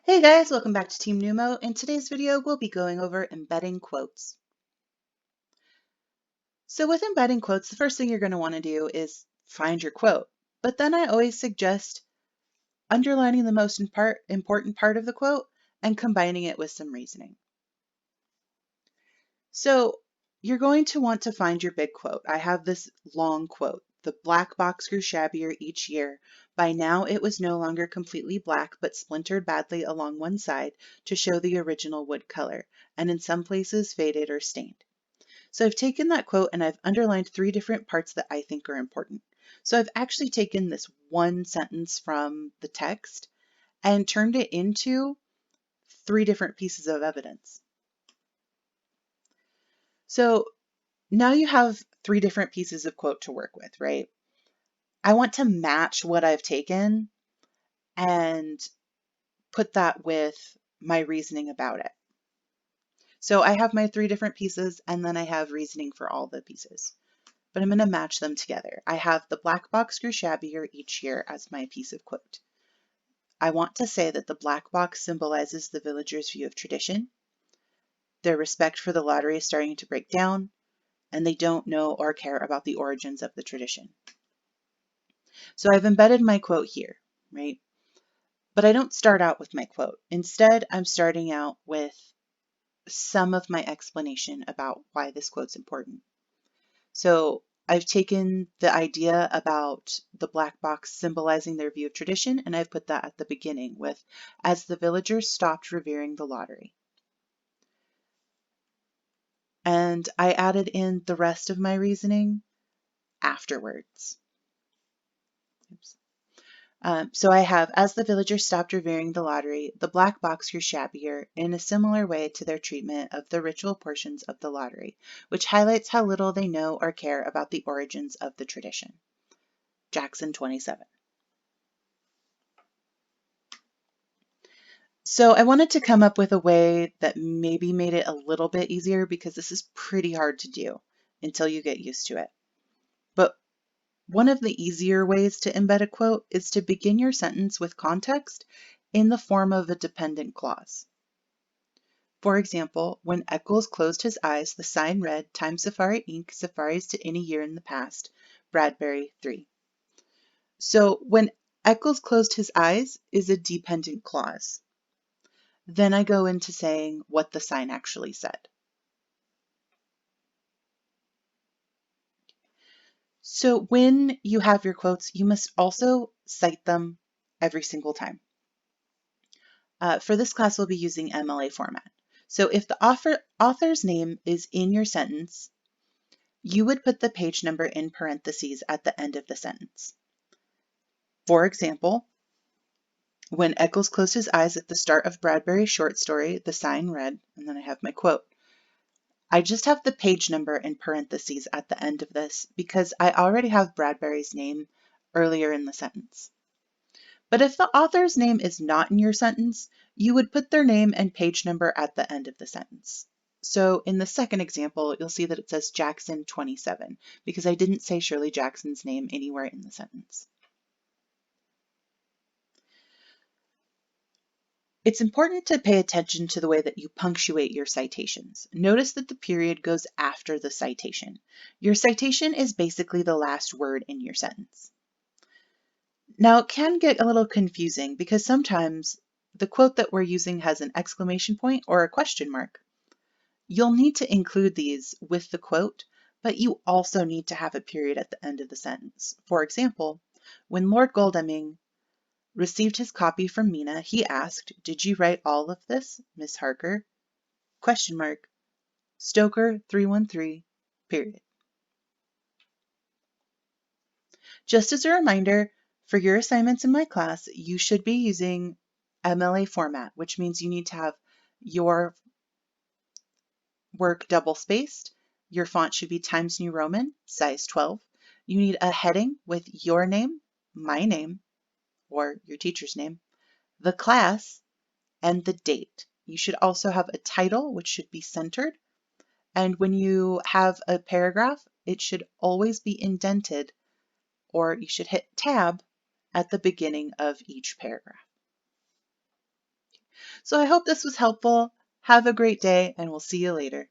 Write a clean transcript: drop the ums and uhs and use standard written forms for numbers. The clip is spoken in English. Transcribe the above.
Hey guys, welcome back to Team Numo. In today's video, we'll be going over embedding quotes. So with embedding quotes, the first thing you're going to want to do is find your quote. But then I always suggest underlining the most important part of the quote and combining it with some reasoning. So you're going to want to find your big quote. I have this long quote. The black box grew shabbier each year. By now it was no longer completely black, but splintered badly along one side to show the original wood color, and in some places faded or stained. So I've taken that quote and I've underlined 3 different parts that I think are important. So I've actually taken this one sentence from the text and turned it into 3 different pieces of evidence. So now you have 3 different pieces of quote to work with, right? I want to match what I've taken and put that with my reasoning about it. So I have my 3 different pieces and then I have reasoning for all the pieces, but I'm going to match them together. I have the black box grew shabbier each year as my piece of quote. I want to say that the black box symbolizes the villagers' view of tradition. Their respect for the lottery is starting to break down, and they don't know or care about the origins of the tradition. So I've embedded my quote here, right? But I don't start out with my quote. Instead, I'm starting out with some of my explanation about why this quote's important. So I've taken the idea about the black box symbolizing their view of tradition, and I've put that at the beginning with, as the villagers stopped revering the lottery. And I added in the rest of my reasoning afterwards. Oops. So I have, as the villagers stopped revering the lottery, the black box grew shabbier in a similar way to their treatment of the ritual portions of the lottery, which highlights how little they know or care about the origins of the tradition. Jackson 27. So I wanted to come up with a way that maybe made it a little bit easier because this is pretty hard to do until you get used to it. But one of the easier ways to embed a quote is to begin your sentence with context in the form of a dependent clause. For example, when Eccles closed his eyes, the sign read, Time Safari Inc., Safaris to any year in the past, Bradbury 3. So when Eccles closed his eyes is a dependent clause. Then I go into saying what the sign actually said. So when you have your quotes, you must also cite them every single time. For this class, we'll be using MLA format. So if the author's name is in your sentence, you would put the page number in parentheses at the end of the sentence. For example, when Eccles closed his eyes at the start of Bradbury's short story, the sign read, and then I have my quote. I just have the page number in parentheses at the end of this because I already have Bradbury's name earlier in the sentence. But if the author's name is not in your sentence, you would put their name and page number at the end of the sentence. So in the second example, you'll see that it says Jackson 27 because I didn't say Shirley Jackson's name anywhere in the sentence. It's important to pay attention to the way that you punctuate your citations. Notice that the period goes after the citation. Your citation is basically the last word in your sentence. Now, it can get a little confusing because sometimes the quote that we're using has an exclamation point or a question mark. You'll need to include these with the quote, but you also need to have a period at the end of the sentence. For example, when Lord Godalming received his copy from Mina, he asked, "Did you write all of this, Miss Harker?" Question mark. Stoker 313, period. Just as a reminder, for your assignments in my class, you should be using MLA format, which means you need to have your work double-spaced. Your font should be Times New Roman, size 12. You need a heading with your name, my name, or your teacher's name, the class, and the date. You should also have a title, which should be centered. And when you have a paragraph, it should always be indented, or you should hit tab at the beginning of each paragraph. So I hope this was helpful. Have a great day, and we'll see you later.